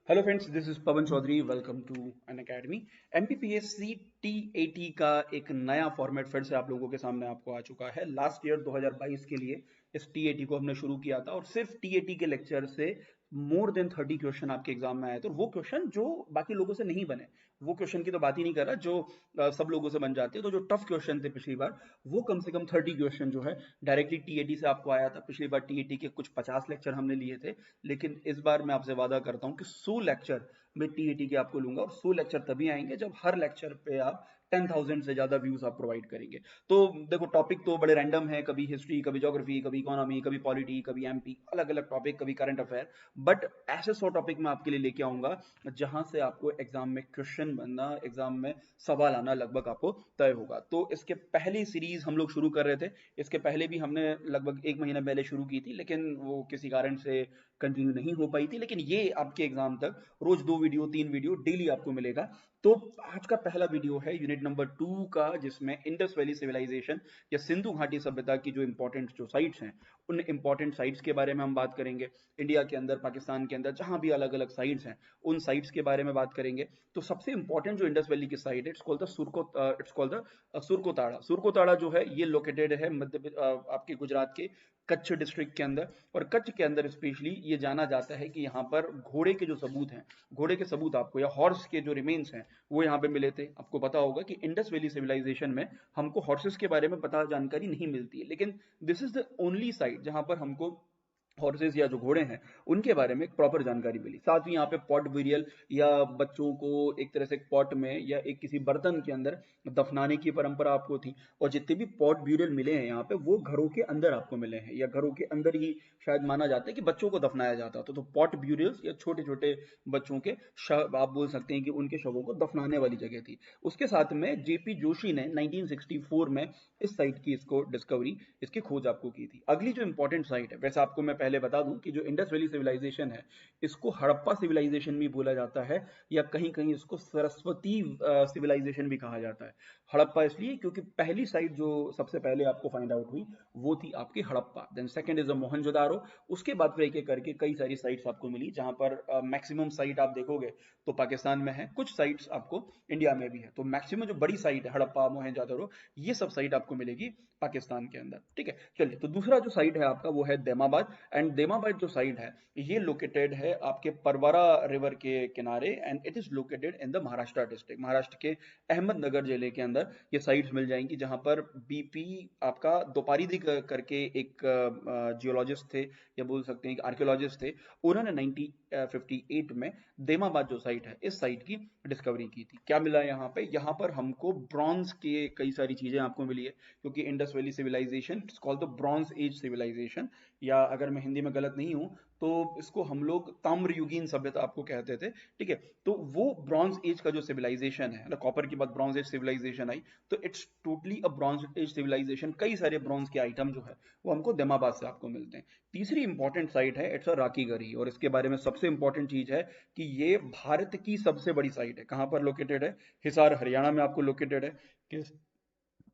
Hello friends, this is Pavan Chaudhary. Welcome to N academy. MPPSC टी80 का एक नया फॉर्मेट फिर से आप लोगों के सामने आपको आ चुका है। लास्ट ईयर 2022 के लिए इस टी80 को हमने शुरू किया था और सिर्फ टी80 के लेक्चर से मोर देन 30 क्वेश्चन आपके एग्जाम में आए थे। और वो क्वेश्चन जो बाकी लोगों से नहीं बने, वो क्वेश्चन की तो बात ही नहीं कर रहा जो सब लोगों से बन जाते हैं। तो जो टफ क्वेश्चन थे पिछली बार, वो कम से कम 30 क्वेश्चन जो है डायरेक्टली टी80 से आपको आया था। पिछली बार टी80 के कुछ 50 लेक्चर हमने लिए थे, लेकिन इस बार मैं आपसे वादा करता हूं कि 100 लेक्चर मैं टी80 के आपको लूंगा। और 100 लेक्चर तभी आएंगे जब हर लेक्चर पे आप 10,000 से ज्यादा व्यूज आप प्रोवाइड करेंगे। तो देखो, टॉपिक तो बड़े रैंडम है, कभी हिस्ट्री, कभी ज्योग्राफी, कभी इकोनॉमी, कभी पॉलिटी, कभी एमपी, अलग अलग टॉपिक, कभी करंट अफेयर। बट ऐसे 100 टॉपिक मैं आपके लिए लेके आऊंगा जहां से आपको एग्जाम में क्वेश्चन बनना, एग्जाम में सवाल आना लगभग आपको तय होगा। तो इसके पहली सीरीज हम लोग शुरू कर रहे थे। इसके पहले भी हमने लगभग 1 महीना पहले शुरू की थी, लेकिन वो किसी कारण से कंटिन्यू नहीं हो पाई थी। लेकिन ये आपके एग्जाम तक रोज 2 वीडियो 3 वीडियो डेली आपको मिलेगा। तो आज का पहला वीडियो है यूनिट नंबर 2 का, जिसमें इंडस वैली सिविलाइजेशन या सिंधु घाटी सभ्यता की जो इंपॉर्टेंट जो साइट्स हैं, उन इंपॉर्टेंट साइट्स के बारे में हम बात करेंगे। इंडिया के अंदर, पाकिस्तान के अंदर, जहां भी अलग अलग साइट्स हैं, उन साइट्स के बारे में बात करेंगे। तो सबसे इंपॉर्टेंट जो इंडस वैली की साइट है, इट्स कॉल्ड द सुरकोताड़ा। सुरकोताड़ा जो है ये लोकेटेड है आपके गुजरात के कच्छ डिस्ट्रिक्ट के अंदर। और कच्छ के अंदर स्पेशली ये जाना जाता है कि यहाँ पर घोड़े के जो सबूत हैं, घोड़े के सबूत आपको, या हॉर्स के जो रिमेन्स हैं, वो यहाँ पे मिले थे। आपको पता होगा कि इंडस वैली सिविलाइजेशन में हमको हॉर्सेस के बारे में पता जानकारी नहीं मिलती है, लेकिन this is the only site जहां पर हमको हॉर्सेस या जो घोड़े हैं उनके बारे में प्रॉपर जानकारी मिली। साथ ही यहाँ पे पॉट ब्यूरियल, या बच्चों को एक तरह से पॉट में या एक किसी बर्तन के अंदर दफनाने की परंपरा आपको थी। और जितने भी पॉट ब्यूरियल मिले हैं यहाँ पे, वो घरों के अंदर आपको मिले हैं, या घरों के अंदर ही शायद माना जाता है कि बच्चों को दफनाया जाता था। तो पॉट ब्यूरियल्स या छोटे छोटे बच्चों के शव, आप बोल सकते हैं कि उनके शवों को दफनाने वाली जगह थी। उसके साथ में जेपी जोशी ने 1964 में इस साइट की इसकी खोज आपको की थी। अगली जो इंपॉर्टेंट साइट है, वैसे आपको मैं पहले बता दूं कि जो इंडस वैली सिविलाइजेशन है, इसको हड़प्पा सिविलाइजेशन भी बोला जाता है, या कहीं कहीं इसको सरस्वती सिविलाइजेशन भी कहा जाता है। हड़प्पा इसलिए क्योंकि पहली साइट जो सबसे पहले आपको फाइंड आउट हुई, वो थी आपकी Harappa. Then second is Mohenjodaro. उसके बाद फिर एक एक करके कई सारी साइट्स आपको मिली, जहां पर मैक्सिमम साइट आप देखोगे तो पाकिस्तान में है, कुछ साइट्स आपको इंडिया में भी है। तो मैक्सिमम जो बड़ी साइट है, हड़प्पा, मोहनजोदारो, ये सब साइट आपको मिलेगी पाकिस्तान के अंदर। ठीक है, चलिए। तो दूसरा जो साइट है आपका, वो है देमाबाद। एंड देमाबाद जो साइट है, ये लोकेटेड है आपके परवरा रिवर के किनारे, and it is located in the Maharashtra district. Maharashtra के अहमदनगर जिले के अंदर ये साइट्स मिल जाएंगी, जहां पर बीपी आपका दोपारिदी करके एक जियोलॉजिस्ट थे, या बोल सकते हैं कि आर्कियोलॉजिस्ट थे। उन्होंने 1958 में देमाबाद जो साइट है, इस साइट की डिस्कवरी की थी। क्या मिला यहाँ पे? यहाँ पर हमको ब्रॉन्ज के कई सारी चीजें आपको मिली है, क्योंकि Indus valley civilization it's called the bronze age civilization, या अगर मैं हिंदी में गलत नहीं हूं तो इसको हम लोग ताम्रयुगीन सभ्यता आपको कहते थे। ठीक है, तो वो ब्रॉन्ज एज का जो सिविलाइजेशन है, कॉपर के बाद ब्रॉन्ज एज सिविलाइजेशन आई, तो it's totally a bronze age civilization. कई सारे ब्रॉन्ज के आइटम जो है वो हमको देमाबाद से आपको मिलते हैं। तीसरी इंपॉर्टेंट साइट है, इट्स अ राकीगढ़ी। और इसके बारे में सबसे इंपॉर्टेंट चीज है कि ये भारत की सबसे बड़ी साइट है। कहां पर लोकेटेड है? हिसार, हरियाणा में आपको लोकेटेड है। किस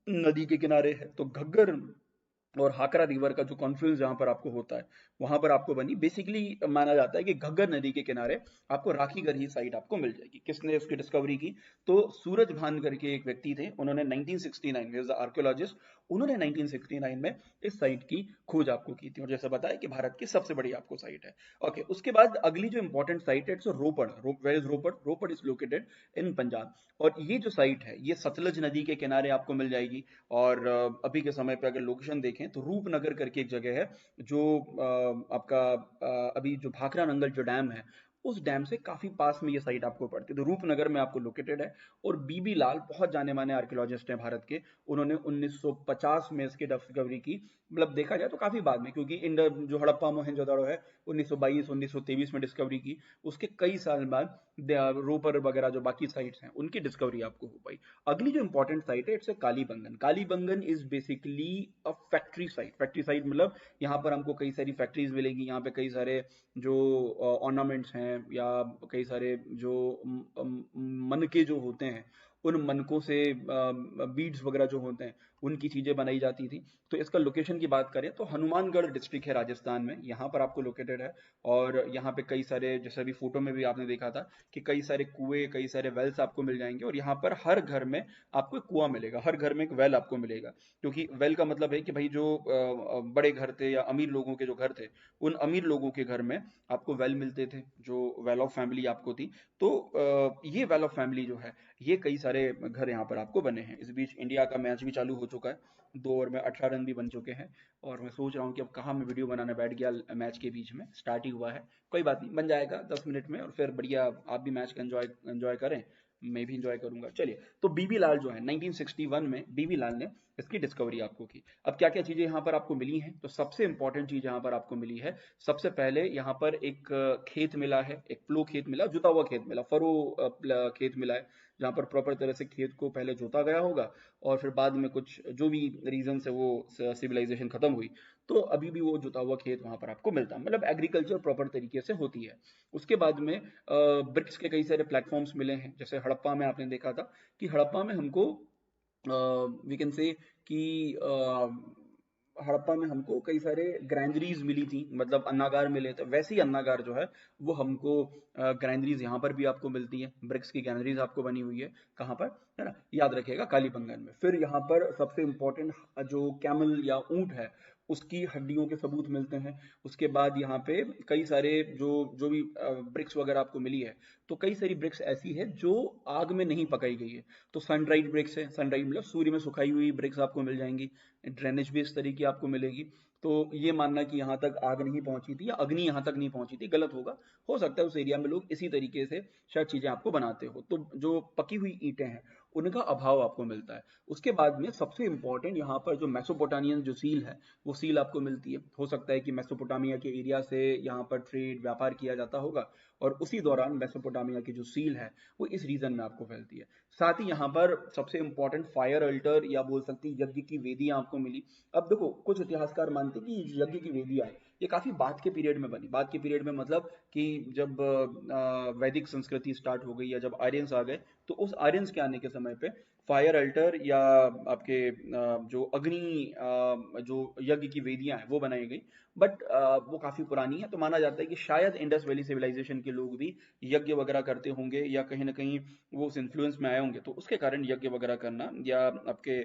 नदी के किनारे है? तो घग्गर और हाकरा रिवर का जो कॉन्फ्लुएंस जहां पर आपको होता है, वहां पर आपको बनी। बेसिकली माना जाता है कि घग्गर नदी के किनारे आपको राखीगढ़ ही साइट आपको मिल जाएगी। किसने उसकी डिस्कवरी की? तो सूरज भान करके एक व्यक्ति थे, उन्होंने 1969 में, आर्कियोलॉजिस्ट, उन्होंने 1969 में इस साइट की खोज आपको की थी। और जैसे बताया कि भारत की सबसे बड़ी आपको साइट है। ओके, उसके बाद अगली जो इंपॉर्टेंट साइट है, it's Ropar. Where is Ropar? Ropar is located in Punjab. और ये जो साइट है, ये सतलज नदी के किनारे आपको मिल जाएगी। और अभी के समय पे अगर लोकेशन देखें तो रूपनगर करके एक जगह है, जो आपका अभी जो भाखड़ा नंगल जो डैम है, उस डैम से काफी पास में ये साइट आपको पड़ती है। तो रूपनगर में आपको लोकेटेड है। और बीबी लाल बहुत जाने माने आर्कियोलॉजिस्ट हैं भारत के, उन्होंने 1950 में इसकी डिस्कवरी की। मतलब देखा जाए तो काफी बाद में, क्योंकि इन जो हड़प्पा मोहनजोदड़ो है 1922 1923 में डिस्कवरी की, उसके कई साल बाद रोपर वगैरह जो बाकी साइट्स हैं उनकी डिस्कवरी आपको हो पाई। अगली जो इंपॉर्टेंट साइट है, it's Kalibangan. Kalibangan is basically a factory site. Factory site मतलब यहाँ पर हमको कई सारी फैक्ट्रीज मिलेंगी। यहाँ पे कई सारे जो ऑर्नामेंट्स हैं, या कई सारे जो मनके जो होते हैं, उन मनकों से बीड्स वगैरह जो होते हैं, उनकी चीज़ें बनाई जाती थी। तो इसका लोकेशन की बात करें तो हनुमानगढ़ डिस्ट्रिक्ट है राजस्थान में, यहाँ पर आपको लोकेटेड है। और यहाँ पे कई सारे, जैसे अभी फोटो में भी आपने देखा था कि कई सारे कुएं, कई सारे वेल्स आपको मिल जाएंगे। और यहाँ पर हर घर में आपको एक कुआं मिलेगा, हर घर में एक वेल आपको मिलेगा। क्योंकि वेल का मतलब है कि भाई जो बड़े घर थे या अमीर लोगों के जो घर थे, उन अमीर लोगों के घर में आपको वेल मिलते थे, जो वेल ऑफ फैमिली आपको थी। तो ये वेल ऑफ फैमिली जो है, ये कई सारे घर यहाँ पर आपको बने हैं। इस बीच इंडिया का मैच भी चालू हो चुका है, 2 ओवर में 18 रन भी बन चुके हैं। और मैं सोच रहा हूँ कि अब कहाँ मैं वीडियो बनाने बैठ गया, मैच के बीच में स्टार्ट ही हुआ है। कोई बात नहीं, बन जाएगा 10 मिनट में, और फिर बढ़िया आप भी मैच का एंजॉय एंजॉय करें, मैं भी इंजॉय करूंगा। चलिए, तो बीबी लाल जो है 1961 में बीबी लाल ने इसकी डिस्कवरी आपको की। अब क्या क्या चीजें यहाँ पर आपको मिली हैं, तो सबसे इंपॉर्टेंट चीज यहाँ पर आपको मिली है, सबसे पहले यहाँ पर एक खेत मिला है, एक प्लो खेत मिला, जुता हुआ खेत मिला, फरो खेत मिला है, जहाँ पर प्रॉपर तरह से खेत को पहले जोता गया होगा। और फिर बाद में कुछ जो भी रीजन से वो सिविलाइजेशन खत्म हुई, तो अभी भी वो जुता हुआ खेत वहां पर आपको मिलता है, मतलब एग्रीकल्चर प्रॉपर तरीके से होती है। उसके बाद में ब्रिक्स के कई सारे प्लेटफॉर्म्स मिले हैं, जैसे हड़प्पा में आपने देखा था कि हड़प्पा में हमको वी कैन से कि हड़प्पा में हमको कई सारे ग्रैंडरीज मिली थी, मतलब अन्नागार मिले थे। वैसे ही अन्नागार जो है वो हमको ग्रैंडरीज यहाँ पर भी आपको मिलती है, ब्रिक्स की ग्रैंडरीज आपको बनी हुई है। कहाँ पर, है ना, याद रखिएगा, कालीबंगन में। फिर यहाँ पर सबसे इंपॉर्टेंट जो कैमल या ऊंट है, उसकी हड्डियों के सबूत मिलते हैं। उसके बाद यहाँ पे कई सारे जो जो भी ब्रिक्स वगैरह आपको मिली है, तो कई सारी ब्रिक्स ऐसी है जो आग में नहीं पकाई गई है। तो सनड्राइड ब्रिक्स है, सनड्राइड मतलब सूर्य में सुखाई हुई ब्रिक्स आपको मिल जाएंगी। ड्रेनेज भी इस तरीके आपको मिलेगी। तो ये मानना कि यहाँ तक आग नहीं पहुंची थी या अग्नि यहाँ तक नहीं पहुंची थी, गलत होगा। हो सकता है उस एरिया में लोग इसी तरीके से शायद चीजें आपको बनाते हो। तो जो पकी हुई ईंटें हैं, उनका अभाव आपको मिलता है। उसके बाद में सबसे इंपॉर्टेंट यहाँ पर जो मेसोपोटामियन जो सील है, वो सील आपको मिलती है। हो सकता है कि मेसोपोटामिया के एरिया से यहाँ पर ट्रेड व्यापार किया जाता होगा, और उसी दौरान मेसोपोटामिया की जो सील है वो इस रीजन में आपको फैलती है। साथ ही यहाँ पर सबसे इंपॉर्टेंट फायर अल्टर या बोल सकती यज्ञ की वेदियां आपको मिली। अब देखो, कुछ इतिहासकार मानते हैं कि यज्ञ की वेदियां ये काफी बाद के पीरियड में बनी। बाद के पीरियड में मतलब कि जब वैदिक संस्कृति स्टार्ट हो गई या जब आर्यंस आ गए, तो उस आर्यंस के आने के समय पे फायर अल्टर या आपके जो अग्नि जो यज्ञ की वेदियां हैं वो बनाई गई। बट वो काफी पुरानी है, तो माना जाता है कि शायद इंडस वैली सिविलाइजेशन के लोग भी यज्ञ वगैरह करते होंगे, या कहीं ना कहीं वो उस इन्फ्लुएंस में आए होंगे, तो उसके कारण यज्ञ वगैरह करना या आपके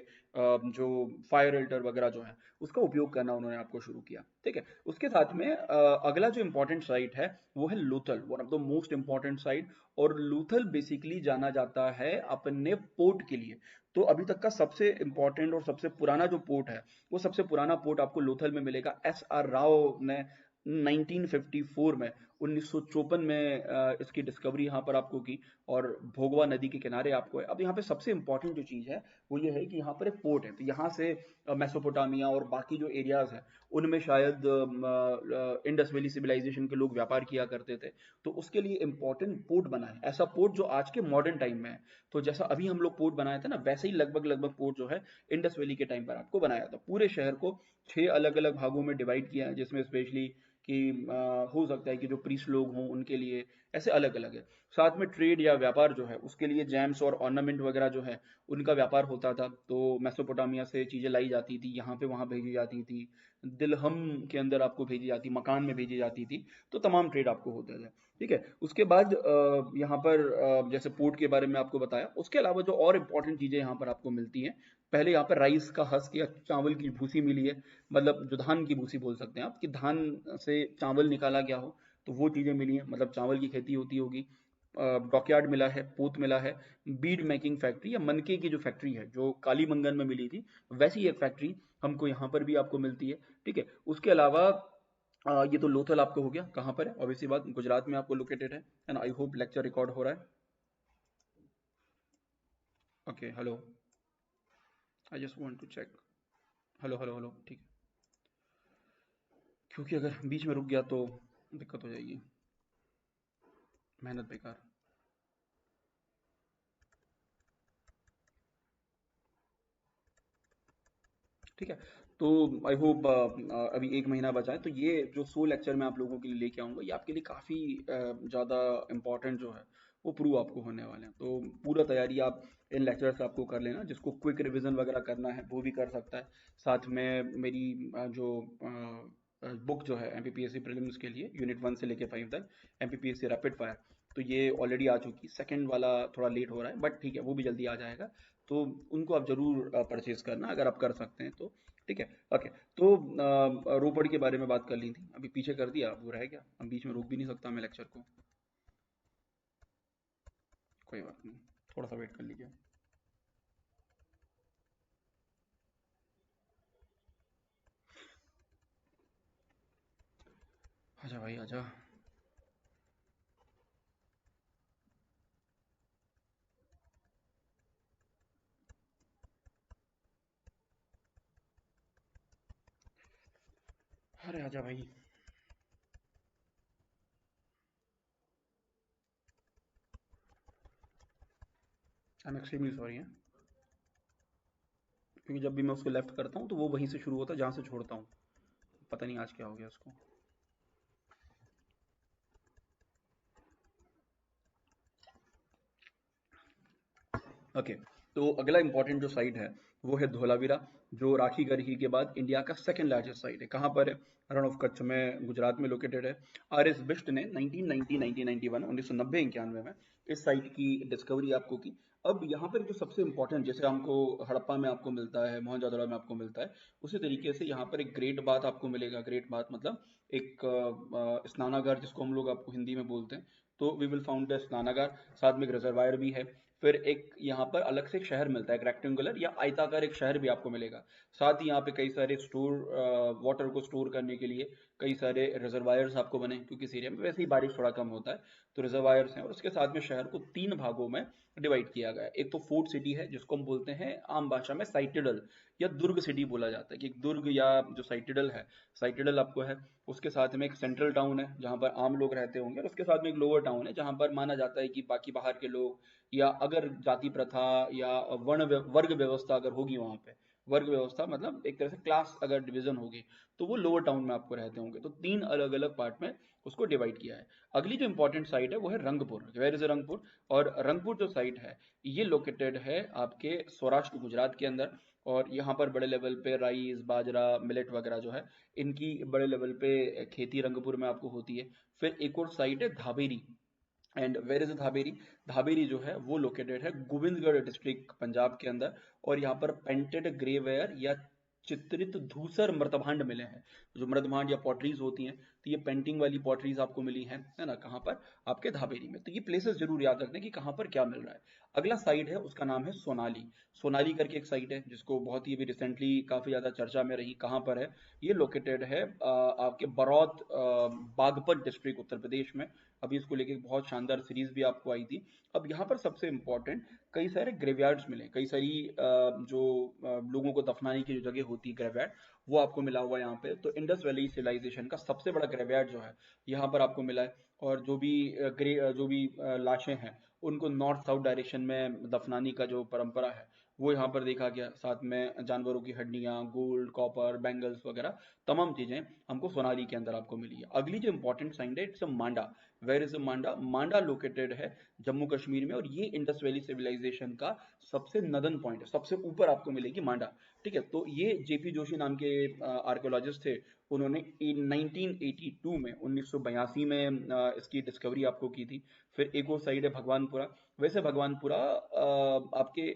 जो फायर अल्टर वगैरह जो है उसका उपयोग करना उन्होंने आपको शुरू किया। ठीक है, उसके साथ में अगला जो इंपॉर्टेंट साइट है वो है Lothal, one of the most important site. और लूथल बेसिकली जाना जाता है अपने पोर्ट के लिए। तो अभी तक का सबसे इंपॉर्टेंट और सबसे पुराना जो पोर्ट है, वो सबसे पुराना पोर्ट आपको लोथल में मिलेगा। एस आर राव ने 1954 में, 1954 में इसकी डिस्कवरी यहाँ पर आपको की, और भोगवा नदी के किनारे आपको है। अब यहाँ पे सबसे इंपॉर्टेंट जो चीज़ है वो ये है कि यहाँ पर एक पोर्ट है, तो यहाँ से मेसोपोटामिया और बाकी जो एरियाज हैं उनमें शायद इंडस वैली सिविलाइजेशन के लोग व्यापार किया करते थे। तो उसके लिए इंपॉर्टेंट पोर्ट बना है, ऐसा पोर्ट जो आज के मॉडर्न टाइम में है। तो जैसा अभी हम लोग पोर्ट बनाए थे ना, वैसे ही लगभग लगभग पोर्ट जो है इंडस वैली के टाइम पर आपको बनाया था। पूरे शहर को 6 अलग अलग भागों में डिवाइड किया है, जिसमें स्पेशली कि हो सकता है कि जो प्रीस्ट लोग हों उनके लिए ऐसे अलग अलग है। साथ में ट्रेड या व्यापार जो है उसके लिए जैम्स और ऑर्नामेंट वगैरह जो है उनका व्यापार होता था। तो मेसोपोटामिया से चीज़ें लाई जाती थी, यहाँ पे वहाँ भेजी जाती थी, दिलहम के अंदर आपको भेजी जाती, मकान में भेजी जाती थी। तो तमाम ट्रेड आपको होते थे। ठीक है, उसके बाद यहाँ पर जैसे पोर्ट के बारे में आपको बताया, उसके अलावा जो और इम्पोर्टेंट चीज़ें यहाँ पर आपको मिलती हैं, पहले यहाँ पर राइस का हस्क या चावल की भूसी मिली है, मतलब जो धान की भूसी बोल सकते हैं आप, कि धान से चावल निकाला गया हो, तो वो चीज़ें मिली हैं, मतलब चावल की खेती होती होगी। डॉकयार्ड मिला है, पोत मिला है, बीड मेकिंग फैक्ट्री या मनके की जो फैक्ट्री है जो कालीमंगन में मिली थी, वैसी एक फैक्ट्री हमको यहाँ पर भी आपको मिलती है। ठीक है, उसके अलावा ये तो लोथल आपको हो गया, कहाँ पर है, ऑब्वियसली बात गुजरात में आपको लोकेटेड है। And I hope lecture record हो रहा है। Okay, hello, I just want to check. Hello hello hello, ठीक है, क्योंकि अगर बीच में रुक गया तो दिक्कत हो जाएगी, मेहनत बेकार। ठीक है, तो आई होप अभी 1 महीना बचा है, तो ये जो 100 लेक्चर मैं आप लोगों के लिए लेके आऊँगा, ये आपके लिए काफ़ी ज़्यादा इम्पोर्टेंट जो है वो प्रूव आपको होने वाले हैं। तो पूरा तैयारी आप इन लेक्चर से आपको कर लेना। जिसको क्विक रिवीजन वगैरह करना है वो भी कर सकता है। साथ में मेरी जो बुक जो है एमपीपीएससी प्रीलिम्स के लिए यूनिट 1 से लेके 5 तक, एमपीपीएससी रैपिड फायर, तो ये ऑलरेडी आ चुकी। सेकंड वाला थोड़ा लेट हो रहा है बट ठीक है, वो भी जल्दी आ जाएगा। तो उनको आप जरूर परचेज करना अगर आप कर सकते हैं तो। ठीक है, ओके। तो रोपड़ के बारे में बात कर ली थी, अभी पीछे कर दिया, वो रह गया, अब बीच में रोक भी नहीं सकता मैं लेक्चर को। कोई बात नहीं, थोड़ा सा वेट कर लीजिए। आजा भाई आजा। अरे आजा भाई। आई एम एक्सट्रीमली सॉरी है, क्योंकि जब भी मैं उसको लेफ्ट करता हूँ तो वो वहीं से शुरू होता है जहाँ से छोड़ता हूँ। पता नहीं आज क्या हो गया उसको। ओके, तो अगला इंपॉर्टेंट जो साइट है वो है धोलावीरा, जो राखी गढ़ी के बाद इंडिया का सेकंड लार्जेस्ट साइट है। कहाँ पर है? रण ऑफ कच्छ में, गुजरात में लोकेटेड है। आर एस बिष्ट ने 1990 1991 1990 में इस साइट की डिस्कवरी आपको की। अब यहाँ पर जो सबसे इंपॉर्टेंट, जैसे हमको हड़प्पा में आपको मिलता है, मोहनजोदड़ो में आपको मिलता है, उसी तरीके से यहाँ पर एक ग्रेट बाथ आपको मिलेगा। ग्रेट बाथ मतलब एक स्नानागार, जिसको हम लोग आपको हिंदी में बोलते हैं। तो वी विल फाउंड द स्नानागार, साथ में एक रिजर्वायर भी है। फिर एक यहाँ पर अलग से एक शहर मिलता है, एक रेक्टेंगुलर या आयताकार एक शहर भी आपको मिलेगा। साथ ही यहाँ पे कई सारे स्टोर, वाटर को स्टोर करने के लिए कई सारे रिजर्वायर्स आपको बने, क्योंकि इस एरिया में वैसे ही बारिश थोड़ा कम होता है। तो रिजर्वायर्स हैं, और उसके साथ में शहर को 3 भागों में डिवाइड किया गया है। एक तो फोर्ट सिटी है, जिसको हम बोलते हैं आम भाषा में साइटिडल या दुर्ग सिटी बोला जाता है, कि एक दुर्ग या जो साइटिडल है, साइटिडल आपको है। उसके साथ में एक सेंट्रल टाउन है जहाँ पर आम लोग रहते होंगे, और उसके साथ में एक लोअर टाउन है जहाँ पर माना जाता है कि बाकी बाहर के लोग, या अगर जाति प्रथा या वर्ग व्यवस्था अगर होगी वहां पे, वर्ग व्यवस्था मतलब एक तरह से क्लास अगर डिवीजन होगी, तो वो लोअर टाउन में आपको रहते होंगे। तो 3 अलग अलग पार्ट में उसको डिवाइड किया है। अगली जो इंपॉर्टेंट साइट है वो है रंगपुर। Where is Rangpur? और रंगपुर जो साइट है, ये लोकेटेड है आपके सौराष्ट्र गुजरात के अंदर। और यहाँ पर बड़े लेवल पे राइस, बाजरा, मिलेट वगैरह जो है, इनकी बड़े लेवल पे खेती रंगपुर में आपको होती है। फिर एक और साइट है धाबेरी। एंड वेयर इज धाबेरी? धाबेरी जो है वो लोकेटेड है गोविंदगढ़ डिस्ट्रिक्ट, पंजाब के अंदर। और यहाँ पर पेंटेड ग्रेवेयर या चित्रित धूसर मृतभांड मिले हैं। जो मृतभांड या पॉटरीज होती हैं, तो ये पेंटिंग वाली पॉटरीज आपको मिली हैं, है ना, कहाँ पर? आपके धाबेरी में। तो ये प्लेसेस जरूर याद रखने कि कहाँ पर क्या मिल रहा है। अगला साइट है, उसका नाम है सोनाली। सोनाली करके एक साइट है जिसको बहुत ही अभी रिसेंटली काफी ज्यादा चर्चा में रही। कहाँ पर है? ये लोकेटेड है आपके बरौत, बागपत डिस्ट्रिक्ट, उत्तर प्रदेश में। अभी इसको लेके एक बहुत शानदार सीरीज भी आपको आई थी। अब यहाँ पर सबसे इंपॉर्टेंट, कई सारे ग्रेवयार्ड्स मिले, कई सारी जो लोगों को दफनाने की जो जगह होती है, ग्रेवयार्ड, वो आपको मिला हुआ है यहाँ पे। तो इंडस वैली सिविलाइजेशन का सबसे बड़ा ग्रेवयार्ड जो है, यहाँ पर आपको मिला है। और जो भी लाशें हैं, उनको नॉर्थ साउथ डायरेक्शन में दफनाने का जो परंपरा है, वो यहाँ पर देखा गया। साथ में जानवरों की हड्डियां, गोल्ड, कॉपर, बैंगल्स वगैरह तमाम चीजें हमको सोनाली के अंदर आपको मिली है। अगली जो इंपॉर्टेंट साइट है, it's Manda. Where is Manda? Manda located है जम्मू कश्मीर में, और ये इंडस वैली सिविलाइजेशन का सबसे नदन पॉइंट है, सबसे ऊपर आपको मिलेगी मांडा। ठीक है, तो ये जेपी जोशी नाम के आर्कियोलॉजिस्ट थे। उन्होंने 1982 में, 1982 में इसकी डिस्कवरी आपको की थी। फिर एक और साइड है भगवानपुरा। वैसे भगवानपुरा आपके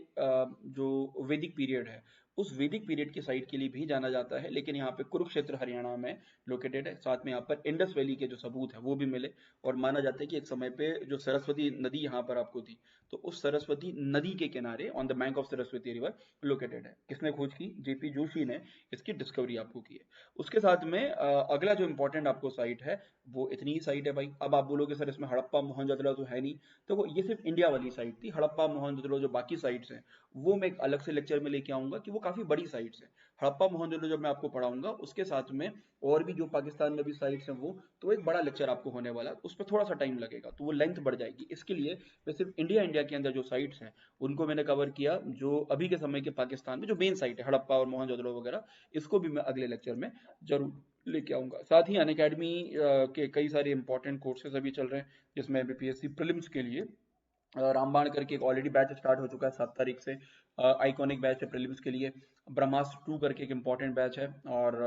जो वैदिक पीरियड है, उस वैदिक पीरियड की साइट के लिए भी जाना जाता है, लेकिन यहाँ पे कुरुक्षेत्र हरियाणा में लोकेटेड है। साथ में यहाँ पर इंडस वैली के जो सबूत है वो भी मिले। और माना जाता है कि एक समय पे जो सरस्वती नदी यहाँ पर आपको थी, तो उस सरस्वती नदी के किनारे, on the bank of Saraswati river, located है। किसने खोज की? जेपी जोशी ने इसकी डिस्कवरी आपको की है। उसके साथ में अगला जो इंपॉर्टेंट आपको साइट है, वो इतनी ही साइट है भाई। अब आप बोलोगे सर इसमें हड़प्पा मोहनजोदड़ो तो है नहीं। तो वो, ये सिर्फ इंडिया वाली साइट थी। हड़प्पा मोहनजोदड़ो जो बाकी साइट्स हैं, वो मैं एक अलग से लेक्चर में लेके आऊंगा, कि वो काफी बड़ी साइट्स हैं। हड़प्पा मोहनजोदड़ो जब मैं आपको पढ़ाऊंगा, उसके साथ में और भी जो पाकिस्तान में भी साइट्स हैं, वो तो एक बड़ा लेक्चर आपको होने वाला है, उस पर थोड़ा सा टाइम लगेगा, तो वो लेंथ बढ़ जाएगी। इसके लिए मैं सिर्फ इंडिया के अंदर जो साइट्स हैं उनको मैंने कवर किया। जो अभी के समय के पाकिस्तान में जो मेन साइट है, हड़प्पा और मोहनजोदड़ो वगैरह, इसको भी मैं अगले लेक्चर में जरूर लेके आऊंगा। साथ ही अनअकैडमी के कई सारे इंपॉर्टेंट कोर्सेज अभी चल रहे हैं, जिसमें बीपीएससी प्रीलिम्स के लिए रामबाण करके एक ऑलरेडी बैच स्टार्ट हो चुका है 7 तारीख से, आइकॉनिक बैच है प्रीलिम्स के लिए। ब्रह्मास्त्र 2 करके एक इंपॉर्टेंट बैच है, और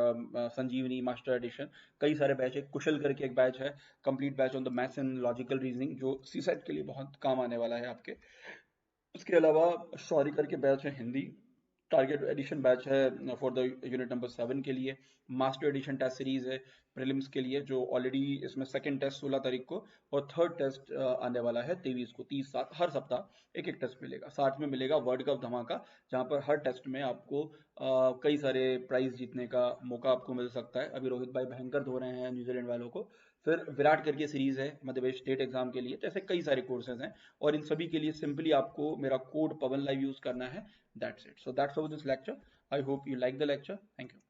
संजीवनी मास्टर एडिशन, कई सारे बैच है। कुशल करके एक बैच है, complete batch on the maths and logical reasoning, जो सीसेट के लिए बहुत काम आने वाला है आपके। उसके अलावा शौरी करके बैच है हिंदी, टारगेट एडिशन बैच है फॉर द यूनिट नंबर 7 के लिए। मास्टर एडिशन टेस्ट सीरीज है प्रीलिम्स के लिए, जो ऑलरेडी इसमें सेकंड टेस्ट 16 तारीख को और थर्ड टेस्ट आने वाला है 23 को। 30-7 हर सप्ताह एक एक टेस्ट मिलेगा। साथ में मिलेगा वर्ल्ड कप धमाका, जहां पर हर टेस्ट में आपको कई सारे प्राइज जीतने का मौका आपको मिल सकता है। अभी रोहित भाई भयंकर धो रहे हैं न्यूजीलैंड वालों को। फिर विराट करके सीरीज है मध्य प्रदेश स्टेट एग्जाम के लिए। तो ऐसे कई सारे कोर्सेज हैं, और इन सभी के लिए सिंपली आपको मेरा कोड पवन लाइव यूज करना है। That's it. So that's all this lecture. I hope you like the lecture. Thank you.